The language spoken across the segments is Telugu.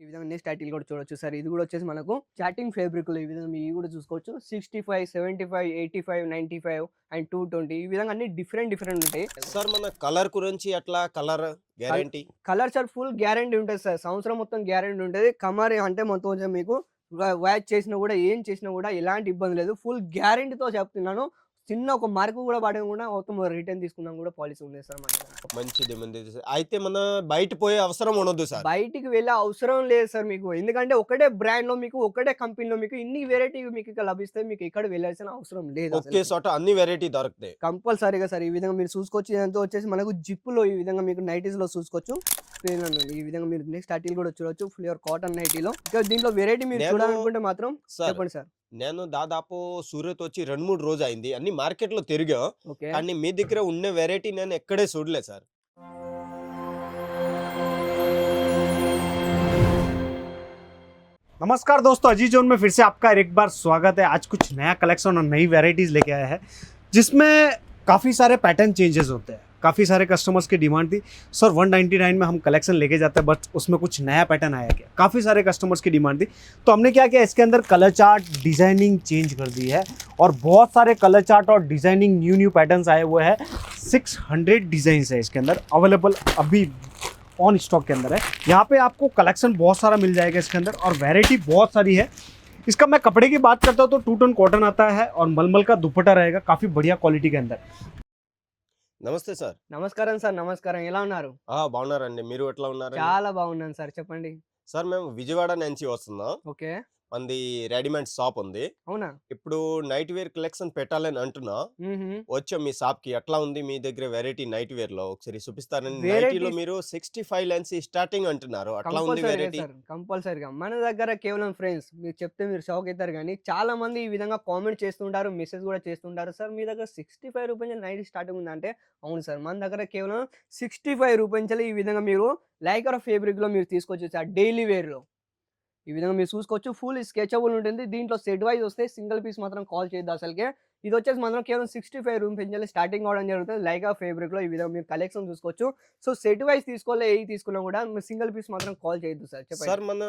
ఈ విధంగా నెక్స్ట్ టైటిల్ కూడా చూడొచ్చు సార్. ఇది కూడా వచ్చేసి మనకు చాటింగ్ ఫ్యాబ్రిక్‌లో ఈ విధంగా ఇవి కూడా చూసుకోవచ్చు. 65, 75, 85, 95 అండ్ 220 ఈ విధంగా అన్ని డిఫరెంట్ డిఫరెంట్ ఉంటాయి. సార్ మన కలర్ గురించి ఎట్లా కలర్ కల్ guarantee? Colour chart full guarantee ఉంటది సార్. సంవత్సరం మొత్తం గ్యారంటీ ఉంటది. కమర్ అంటే మొత్తం వచ్చి మీకు వాచ్ చేసినా కూడా ఏం చేసినా కూడా ఎలాంటి ఇబ్బంది లేదు. ఫుల్ గ్యారంటీతో చెప్తున్నాను. చిన్న ఒక మార్క్ కూడా పడకుండా మొత్తం రిటర్న్ తీసుకుందాం కూడా పాలిసీ ఉంది సార్ మన దగ్గర. మంచిది. మంచిది. అయితే మన బయట పోయే అవసరం ఉండదు సార్. బయటికి వెళ్ళే అవసరం లేదు సార్ మీకు. ఎందుకంటే ఒకటే బ్రాండ్‌లో మీకు, ఒకటే కంపెనీలో మీకు ఇన్ని వేరైటీ మీకు ఇక్కడ లభిస్తాయి. మీకు ఎక్కడ వెళ్ళాల్సిన అవసరం లేదు ఒకే అసలకి. చోట అన్ని వెరైటీ దొరుకుతాయి. కంపల్సరీగా సార్. ఈ విధంగా మీరు చూసుకోవచ్చు. ఇదంతా వచ్చేసి మనకు జిప్‌లో ఈ విధంగా మీకు నైటీస్‌లో చూసుకోవచ్చు. ఈ విధంగా మీరు నెక్స్ట్ టైటిల్ కూడా చూడొచ్చు. ప్యూర్ కాటన్ నైటీలో. ఇంకా దీంట్లో వేరైటీ మీరు నేను చూడాలనుకుంటే మాత్రం సార్ చెప్పండి సార్. నేను దాదాపు సూరత్ వచ్చి 2, 3 రోజు అయింది. అన్ని మార్కెట్‌లో తిరిగా. ఓకే. కానీ మీ దగ్గర ఉన్న వెరైటీ నేను ఎక్కడే చూడలే సార్. नमस्कार दोस्तों, अजीज जोन में फिर से आपका एक बार स्वागत है। आज कुछ नया कलेक्शन और नई वैरायटीज़ लेके आया है जिसमें काफ़ी सारे पैटर्न चेंजेस होते हैं। काफ़ी सारे कस्टमर्स की डिमांड थी, सर 199 में हम कलेक्शन लेके जाते हैं बट उसमें कुछ नया पैटर्न आया क्या। काफ़ी सारे कस्टमर्स की डिमांड थी, तो हमने क्या किया, इसके अंदर कलर चार्ट डिज़ाइनिंग चेंज कर दी है और बहुत सारे कलर चार्ट और डिज़ाइनिंग न्यू पैटर्न्स आए हुए हैं। 600 डिज़ाइंस है इसके अंदर अवेलेबल, अभी ऑन स्टॉक के अंदर है। यहाँ पे आपको कलेक्शन बहुत सारा मिल जाएगा इसके अंदर और वैरायटी बहुत सारी है। इसका मैं कपड़े की बात करता हूँ तो 2 टन कॉटन आता है और मलमल का दुपट्टा रहेगा, काफ़ी बढ़िया क्वालिटी के अंदर। నమస్తే సార్. నమస్కారం సార్. నమస్కారం. ఎలా ఉన్నారు? బాగున్నారండి. మీరు ఎట్లా ఉన్నారండి? చాలా బాగున్నాను సార్. చెప్పండి. సార్ మేము విజయవాడ నుంచి వస్తున్నాం. ఓకే. మనది రెడీమేడ్ షాప్ ఉంది. అవునా? ఇప్పుడు నైట్ వేర్ కలెక్షన్ పెట్టాలని అంటున్నా. హుహు. వచ్చాం మీ షాప్‌కి. ఎట్లా ఉంది మీ దగ్గర వెరైటీ నైట్ వేర్‌లో ఒకసారి చూపిస్తారని. నైటీలో వేరైటీస్ మీరు 65 లెన్స్ స్టార్టింగ్ అంటున్నారు. అట్లా ఉంది కంపల్సరీగా వెరైటీ? సార్. కంపల్సరీగా. మన దగ్గర కేవలం ఫ్రెండ్స్ మీరు చెప్తే మీరు షాక్ అయితారు గానీ, చాలా మంది ఈ విధంగా కామెంట్ చేస్తుంటారు. మెసేజ్ కూడా చేస్తుంటారు. సార్ మీ దగ్గర రూ. 65 నైటీ స్టార్టింగ్ ఉందంటే, అవును సార్. మన దగ్గర కేవలం రూ. 65 ఈ విధంగా మీరు లైక్రా ఫ్యాబ్రిక్‌లో మీరు తీసుకోవచ్చు సార్ డైలీ వేర్‌లో. ఈ విధంగా మీరు చూసుకోవచ్చు. ఫుల్ స్కెచబుల్ ఉంటుంది. దీంట్లో సెట్ వైస్ వస్తాయి. సింగిల్ పీస్ మాత్రం కాల్ చేయొద్దు అసలకే. ఇదొచ్చేసి మాత్రం కేవలం రూ. 65 స్టార్టింగ్ అవ్వడం జరుగుతుంది. లైక్రా ఫ్యాబ్రిక్‌లో ఈ విధంగా మీరు కలెక్షన్ చూసుకోవచ్చు. సో సెట్ వైస్ తీసుకోలే ఏయి తీసుకున్నా కూడా మీరు సింగిల్ పీస్ మాత్రం కాల్ చేయొద్దు సార్. చెప్పండి. సార్ మన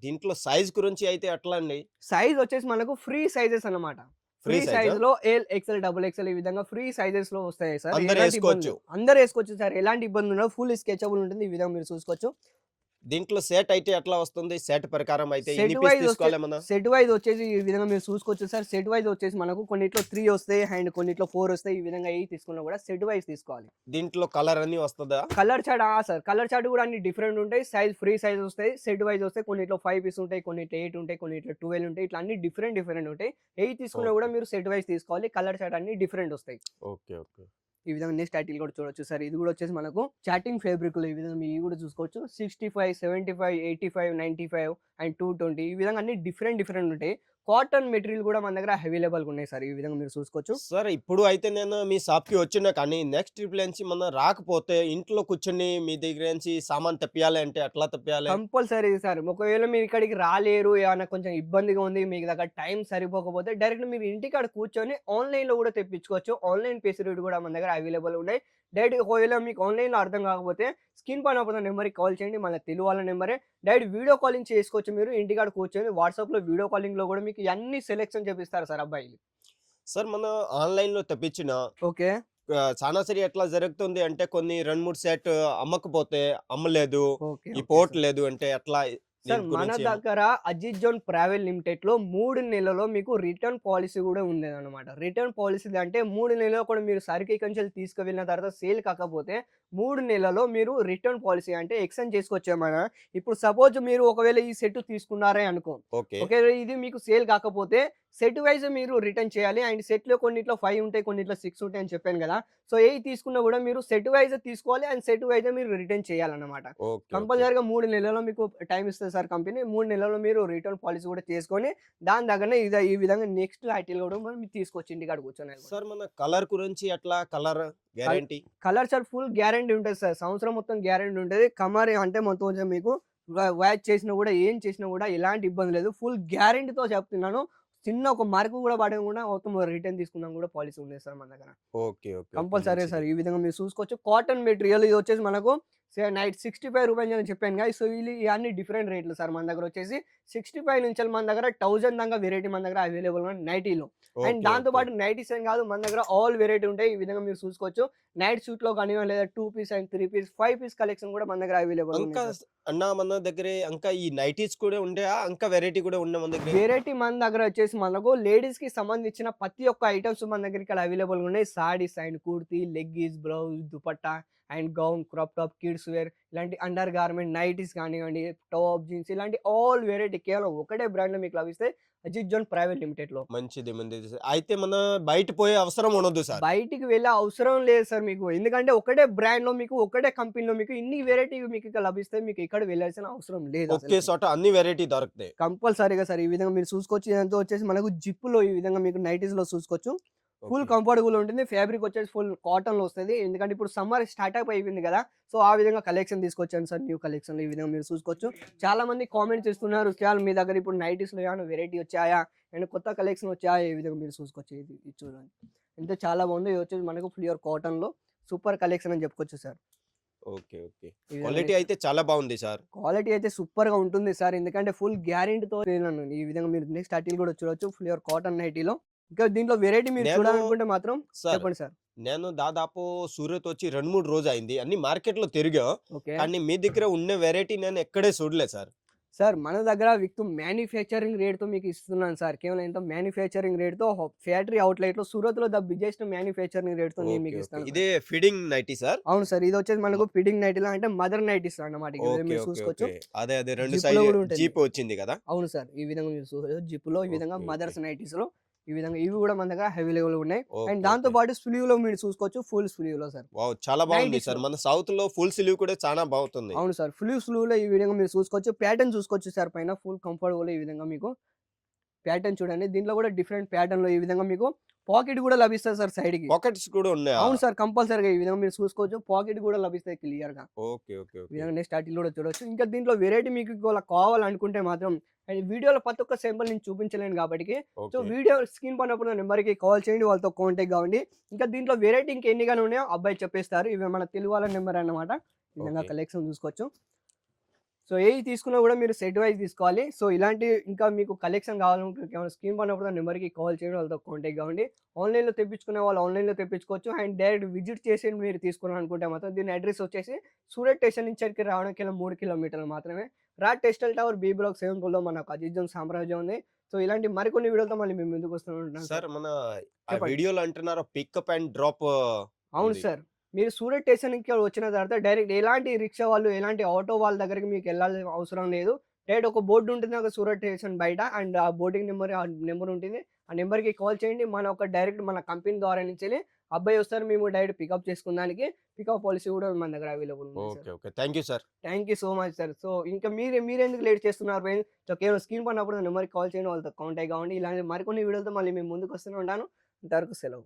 దీంట్లో సైజ్ గురించి అయితే ఎట్లా అండి? సైజ్ వచ్చేసి మనకు ఫ్రీ సైజెస్ అన్నమాట. ఫ్రీ ఫ్రీ సైజా? సైజ్‌లో ఎల్, ఎక్స్‌ఎల్, డబుల్ ఎక్స్‌ఎల్ ఈ విధంగా ఫ్రీ సైజెస్‌లో వస్తాయి సార్. అందరూ ఎలాంటి ఇబ్బంది ఏసుకోవచ్చు. లేదు. అందరూ ఏసుకోవచ్చు సార్. ఎలాంటి ఇబ్బంది ఉండదు. ఫుల్ స్కెచబుల్ ఉంటుంది. ఈ విధంగా మీరు చూసుకోవచ్చు. దీంట్లో సెట్ అయితే ఎట్లా వస్తుంది? సెట్ ప్రకారం అయితే సెట్ ఎన్ని పీస్ వైస్ తీసుకోవాలి మనం? సెట్ వైస్ వచ్చేసి ఈ విధంగా మీరు చూసుకోవచ్చు సార్. సెట్ వైస్ వచ్చేసి మనకు కొన్నిట్లో 3 వస్తాయి అండ్ కొన్నిట్లో 4 వస్తాయి. ఈ విధంగా ఏ తీసుకున్నా కూడా సెట్ వైస్ తీసుకోవాలి. దీంట్లో కలర్ అన్ని వస్తదా? Colour chart sir. Colour chart కూడా అన్ని డిఫరెంట్ ఉంటాయి. సైజ్ ఫ్రీ సైజ్ వస్తాయి. సెట్ వైస్ వస్తాయి. కొన్నిట్లో 5 పీస్ ఉంటాయి. కొన్నిట్లో 8 ఉంటాయి. కొన్నిట్లో 12 ఉంటాయి. ఇట్లా అన్ని డిఫరెంట్ డిఫరెంట్ ఉంటాయి. ఏయి తీసుకున్నా కూడా ఓకే. మీరు సెట్ వైస్ తీసుకోవాలి. కలర్ చార్ట్ అన్ని డిఫరెంట్ వస్తాయి. ఓకే. ఓకే. ఈ విధంగా నెక్స్ట్ టైటిల్ కూడా చూడొచ్చు సార్. ఇది కూడా వచ్చేసి మనకు చాటింగ్ ఫ్యాబ్రిక్‌లో ఈ విధంగా ఇవి కూడా చూసుకోవచ్చు. 65, 75, 85, 95 అండ్ 220 ఈ విధంగా అన్ని డిఫరెంట్ డిఫరెంట్ ఉంటాయి. కాటన్ మెటీరియల్ కూడా మన దగ్గర అవైలబుల్‌గా ఉన్నాయి సార్. ఈ విధంగా మీరు చూసుకోవచ్చు. సార్ ఇప్పుడు అయితే నేను మీ షాప్‌కి వచ్చినా కానీ నెక్స్ట్ ట్రిప్ నుంచి మనం రాకపోతే ఇంట్లో కూర్చొని మీ దగ్గర నుంచి సామాన్ తెప్పియాలి అంటే ఎట్లా తెప్పియాలి? Compulsory sir. ఒకవేళ మీరు ఇక్కడికి రాలేరు, ఏమన్నా కొంచెం ఇబ్బందిగా ఉంది, మీకు దగ్గర టైం సరిపోకపోతే డైరెక్ట్ మీరు ఇంటికాడ కూర్చొని ఆన్‌లైన్‌లో కూడా తెప్పించుకోవచ్చు. ఆన్‌లైన్ ఫెసిలిటీ కూడా మన దగ్గర అవైలబుల్ ఉన్నాయి. డైరెక్ట్ ఒకవేళ మీకు ఆన్‌లైన్‌లో అర్థం కాకపోతే స్క్రీన్ పైన ఉన్న నెంబర్‌కి కాల్ చేయండి. మన తెలుగు వాళ్ళ నెంబరే. డైరెక్ట్ వీడియో కాలింగ్ చేసుకోవచ్చు మీరు ఇంటికాడ కూర్చొని. వాట్సాప్‌లో వీడియో కాలింగ్‌లో కూడా మీకు అన్ని సెలెక్షన్ చేపిస్తారు సార్ అబ్బాయిలు. సార్ మనం ఆన్‌లైన్‌లో తెప్పించిన ఓకే. చాలా సారి ఎట్లా జరుగుతుంది అంటే కొన్ని 2, 3 సెట్ అమ్మకపోతే అమ్మలేదు. ఓకే. ఈ ఓకే పోర్ట్ సార్. లేదు అంటే ఎట్లా? సార్ దీని మన గురించి ఏమన్నా? దగ్గర అజిత్ జోన్ ట్రావెల్ లిమిటెడ్‌లో 3 నెలల్లో మీకు రిటర్న్ పాలిసీ కూడా ఉండేదన్నమాట. రిటర్న్ పాలిసీ అంటే 3 నెలల్లో కూడా మీరు సరుకు ఇక్కడి నుంచి తీసుకువెళ్ళిన తర్వాత సేల్ కాకపోతే 3 నెలల్లో మీరు రిటర్న్ పాలిసీ అంటే ఎక్స్‌చేంజ్ చేసుకోవచ్చు ఏమైనా. ఇప్పుడు సపోజ్ మీరు ఒకవేళ ఈ సెట్ తీసుకున్నారే అనుకో. ఓకే. ఒకవేళ ఇది మీకు సేల్ కాకపోతే సెట్ వైస్ మీరు రిటర్న్ చేయాలి. అండ్ సెట్‌లో కొన్నిట్లో 5 ఉంటాయి. కొన్నిట్లో 6 ఉంటాయి అని చెప్పాను కదా! సో ఏయి తీసుకున్నా కూడా మీరు సెట్ వైస్ తీసుకోవాలి. అండ్ సెట్ వైసే మీరు రిటర్న్ చేయాలన్నమాట. ఓకే. ఓకే. కంపల్సరీగా 3 నెలల్లో మీకు టైమ్ ఇస్తది సార్ కంపెనీ. 3 నెలల్లో మీరు రిటర్న్ పాలిసీ కూడా చేసుకొని దాని తగ్గనే ఈ విధంగా నెక్స్ట్ టైటిల్ కూడా మీరు తీసుకోవచ్చు ఇంటికాడ కూర్చొని. సార్ మన కలర్ గురించి ఎట్లా? Colour guarantee? Colour chart full guarantee ఉంటది సార్. సంవత్సరం మొత్తం గ్యారంటీ ఉంటది. కమర్ అంటే మొత్తం వచ్చి మీకు వాచ్ చేసినా కూడా ఏం చేసినా కూడా ఎలాంటి ఇబ్బంది లేదు. ఫుల్ గ్యారంటీతో చెప్తున్నాను. చిన్న ఒక మార్క్ కూడా పడకుండా మొత్తం రిటర్న్ తీసుకుందాం కూడా పాలిసీ ఉంది సార్ మన దగ్గర. ఓకే. ఓకే. ఓకే. కంపల్సరీ మంచిది. సార్. ఈ విధంగా మీరు చూసుకోవచ్చు. కాటన్ మెటీరియల్ ఇది వచ్చేసి మనకు నైట్ 65 రూపీస్ అని చెప్పాను కదా! సో, ఇయన్నీ డిఫరెంట్ రేట్లు సార్ మన దగ్గర వచ్చేసి 65 నుంచెల్లి మన దగ్గర 1000 దాకా వెరైటీ మన దగ్గర అవైలబుల్‌గా ఉన్నాయి నైటీలో. And okay. దాంతో ఓకే. పాటు నైటీస్ అని కాదు మన దగ్గర ఆల్ వెరైటీ ఉంటాయి. ఈ విధంగా మీరు చూసుకోవచ్చు. నైట్ సూట్‌లో కానివ్వండి లేదా 2 piece and 3 piece, 5 piece collection కూడా మన దగ్గర అవైలబుల్ ఇంకా ఉన్నాయి సార్. అన్న మన దగ్గర ఇంకా ఈ నైటీస్ కూడా ఉంటాయా? ఇంకా వెరైటీ కూడా ఉన్నాయి మన దగ్గర? వెరైటీ మన దగ్గర వచ్చేసి మనకు లేడీస్‌కి సంబంధించిన ప్రతి ఒక్క ఐటెమ్స్ మన దగ్గర ఇక్కడ అవైలబుల్‌గా ఉన్నాయి. Saris and kurti, leggings, blouse, dupatta and gown, crop top, kids wear ఇలాంటి అండర్ గార్మెంట్ నైటీస్ కానివ్వండి, టాప్, జీన్స్ ఇలాంటి ఆల్ వెరైటీ కేవలం ఒకటే బ్రాండ్‌లో మీకు లభిస్తాయి. అజిత్ జోన్ ప్రైవేట్ లిమిటెడ్‌లో. మంచిది. అయితే మన బయట పోయే అవసరం ఉండదు సార్. బయటికి వెళ్ళే అవసరం లేదు సార్ మీకు. ఎందుకంటే ఒకటే బ్రాండ్‌లో మీకు, ఒకటే కంపెనీలో మీకు ఇన్ని వెరైటీ మీకు ఇక్కడ లభిస్తాయి. మీకు ఎక్కడ వెళ్ళాల్సిన అవసరం లేదు ఒకే అసలకి. చోట అన్ని వెరైటీ దొరుకుతాయి. కంపల్సరీగా సార్. ఈ విధంగా మీరు చూసుకోవచ్చు. ఇదంతా వచ్చేసి మనకు జిప్‌లో ఈ విధంగా మీకు నైటీస్‌లో చూసుకోవచ్చు. Full okay. కంఫర్టబుల్ ఉంటుంది. ఫ్యాబ్రిక్ వచ్చేసి ఫుల్ కాటన్‌లో వస్తది. ఎందుకంటే ఇప్పుడు సమ్మర్ స్టార్టప్ అయిపోయింది కదా! సో, ఆ విధంగా కలెక్షన్ తీసుకొచ్చాను సార్. న్యూ కలెక్షన్‌లో ఈ విధంగా మీరు చూసుకోవచ్చు. చాలా మంది కామెంట్ చేస్తున్నారు. సార్ మీ దగ్గర ఇప్పుడు నైటీస్‌లో ఏమైనా వెరైటీ వచ్చాయా? ఏమైనా కొత్త కలెక్షన్ వచ్చాయా? ఈ విధంగా మీరు చూసుకోవచ్చు. ఇది చూడండి. ఎంత చాలా బాగుందో. ఇది వచ్చేసి మనకు ప్యూర్ కాటన్‌లో సూపర్ కలెక్షన్ అని చెప్పుకోవచ్చు సార్. ఓకే. ఈ విధంగా క్వాలిటీ అయితే చాలా బాగుంది సార్. క్వాలిటీ అయితే సూపర్‌గా ఉంటుంది సార్. ఎందుకంటే ఫుల్ గ్యారంటీతో ఈ విధంగా మీరు నెక్స్ట్ ఆర్టికల్ కూడా చూడొచ్చు. ప్యూర్ కాటన్ నైటీలో. ఇంకా దీంట్లో వెరైటీ మీరు నేను చూడాలనుకుంటే మాత్రం సార్ చెప్పండి సార్. నేను దాదాపు సూరత్ వచ్చి 2, 3 రోజులయింది. అన్ని మార్కెట్‌లో తిరిగాం. ఓకే. కానీ మీ దగ్గర ఉన్న వెరైటీ నేను ఎక్కడే చూడలే సార్. సార్ మన దగ్గర విత్ మ్యానుఫ్యాక్చరింగ్ రేట్‌తో మీకు ఇస్తున్నాను సార్. కేవలం ఎంత మ్యానుఫ్యాక్చరింగ్ రేట్‌తో ఫ్యాక్టరీ అవుట్‌లెట్‌లో సూరత్‌లో ద బిగ్గెస్ట్ మ్యానుఫ్యాక్చరింగ్ రేట్‌తో నేను మీకు ఓకే. ఇస్తాను సార్. ఇదే ఫీడింగ్ నైటీ సార్? అవును సార్. ఇది వచ్చేసి మనకు ఫిట్టింగ్ నైటీలో అంటే మదర్ నైటీస్ అన్నమాట. ఈ విధంగా మీరు చూసుకోవచ్చు. అదే 2 జిప్‌లో సైజ్ కూడా ఉంటుంది. జీప్ వచ్చింది కదా! అవును సార్. ఈ విధంగా మీరు చూసుకోవచ్చు. జిప్‌లో ఈ విధంగా ఓకే. మదర్స్ నైటీస్‌లో ఈ విధంగా ఇవి కూడా మన దగ్గర అవైలబుల్‌గా ఉన్నాయి. And okay. దాంతో పాటు స్లీవ్‌లో మీరు చూసుకోవచ్చు. ఫుల్ స్లీవ్‌లో సార్. వావ్! చాలా బాగుంది 90స్‌లో. సార్. మన సౌత్‌లో ఫుల్ స్లీవ్ కూడా చాలా బాగుంటుంది. అవును సార్. ఫుల్ స్లీవ్‌లో ఈ విధంగా మీరు చూసుకోవచ్చు. ప్యాటర్న్ చూసుకోవచ్చు సార్ పైన ఫుల్ కంఫర్టబుల్ ఈ విధంగా మీకు ప్యాటర్న్ చూడండి. దీంట్లో కూడా డిఫరెంట్ ప్యాటర్న్‌లో ఈ విధంగా మీకు పాకెట్ కూడా లభిస్తది సార్ సైడ్‌కి. పాకెట్స్ కూడా ఉన్నాయా? అవును సార్. కంపల్సరీగా ఈ విధంగా మీరు చూసుకోవచ్చు. పాకెట్ కూడా లభిస్తాయి క్లియర్‌గా. ఓకే. ఈ విధంగా నెక్స్ట్ ఆర్టికల్ కూడా చూడొచ్చు. ఇంకా దీంట్లో వెరైటీ మీకు ఒకవేళ కావాలనుకుంటే మాత్రం అండ్ వీడియోలో ప్రతి ఒక్క సింబల్ నేను చూపించలేను కాబట్టి సో ఓకే. వీడియో స్క్రీన్ పైన నెంబర్‌కి కాల్ చేయండి. వాళ్ళతో కాంటాక్ట్ కావండి. ఇంకా దీంట్లో వెరైటీ ఇంకా ఎన్ని గాని ఉన్నాయో అబ్బాయి చెప్పేస్తారు. ఇవి మన తెలుగు వాళ్ళ నెంబర్ అన్నమాట. ఈ విధంగా ఓకే. కలెక్షన్ చూసుకోవచ్చు. సో ఏవి తీసుకున్నా కూడా మీరు సెట్ వైస్ తీసుకోవాలి. సో ఇలాంటి ఇంకా మీకు కలెక్షన్ కావాలనుకుంటే కేవలం స్క్రీన్ పైన నెంబర్‌కి కాల్ చేయండి. వాళ్ళతో కాంటాక్ట్ కావండి. ఆన్‌లైన్‌లో తెప్పించుకునే వాళ్ళు ఆన్‌లైన్‌లో తెప్పించుకోవచ్చు. అండ్ డైరెక్ట్ విజిట్ చేసి మీరు తీసుకోవాలనుకుంటే మాత్రం దీని అడ్రెస్ వచ్చేసి సూరత్ స్టేషన్ నుంచి ఇక్కడికి రావడానికి కేవలం 3 కిలోమీటర్లు మాత్రమే. Raj textile tower B block 7 మనకు అజిత్ జోన్ సామ్రాజ్యం ఉంది. సో ఇలాంటి మరికొన్ని వీడియోలతో మళ్ళీ మేము ముందుకు వస్తూ ఉంటాం సార్ సార్. మన ఆ చెప్పండి. వీడియోలో అంటున్నారు పికప్ అండ్ డ్రాప్ అవును ఉంది. సార్. మీరు సూరత్ స్టేషన్‌కి వచ్చిన తర్వాత డైరెక్ట్ ఎలాంటి రిక్షా వాళ్ళు, ఎలాంటి ఆటో వాళ్ళ దగ్గరికి మీకు ఎళ్ళాల్సిన అవసరం లేదు. డైరెక్ట్ ఒక బోర్డ్ ఉంటుంది ఒక సూరత్ స్టేషన్ బయట. అండ్ ఆ బోర్డింగ్ నెంబర్ ఆ నెంబర్ ఉంటుంది. ఆ నెంబర్‌కి కాల్ చేయండి. మన ఒక డైరెక్ట్ మన కంపెనీ ద్వారా నుంచెల్లి అబ్బాయి వస్తారు. మేము డైరెక్ట్ పికప్ చేసుకునడానికి. పికప్ పాలిసీ కూడా మన దగ్గర అవైలబుల్ ఉంది sir. Okay. Thank you sir. Thank you so much sir. So ఇంకా మీరెందుకు లేట్ చేస్తున్నారు ఫ్రెండ్స్? సో కేవలం స్క్రీన్ పైన నెంబర్‌కి కాల్ చేయండి. వాళ్ళతో కాంటాక్ట్ కావండి. ఇలాంటి మరికొన్ని వీడియోలతో మళ్ళీ మేము ముందుకు వస్తూనే ఉంటాను. అంతవరకు సెలవు.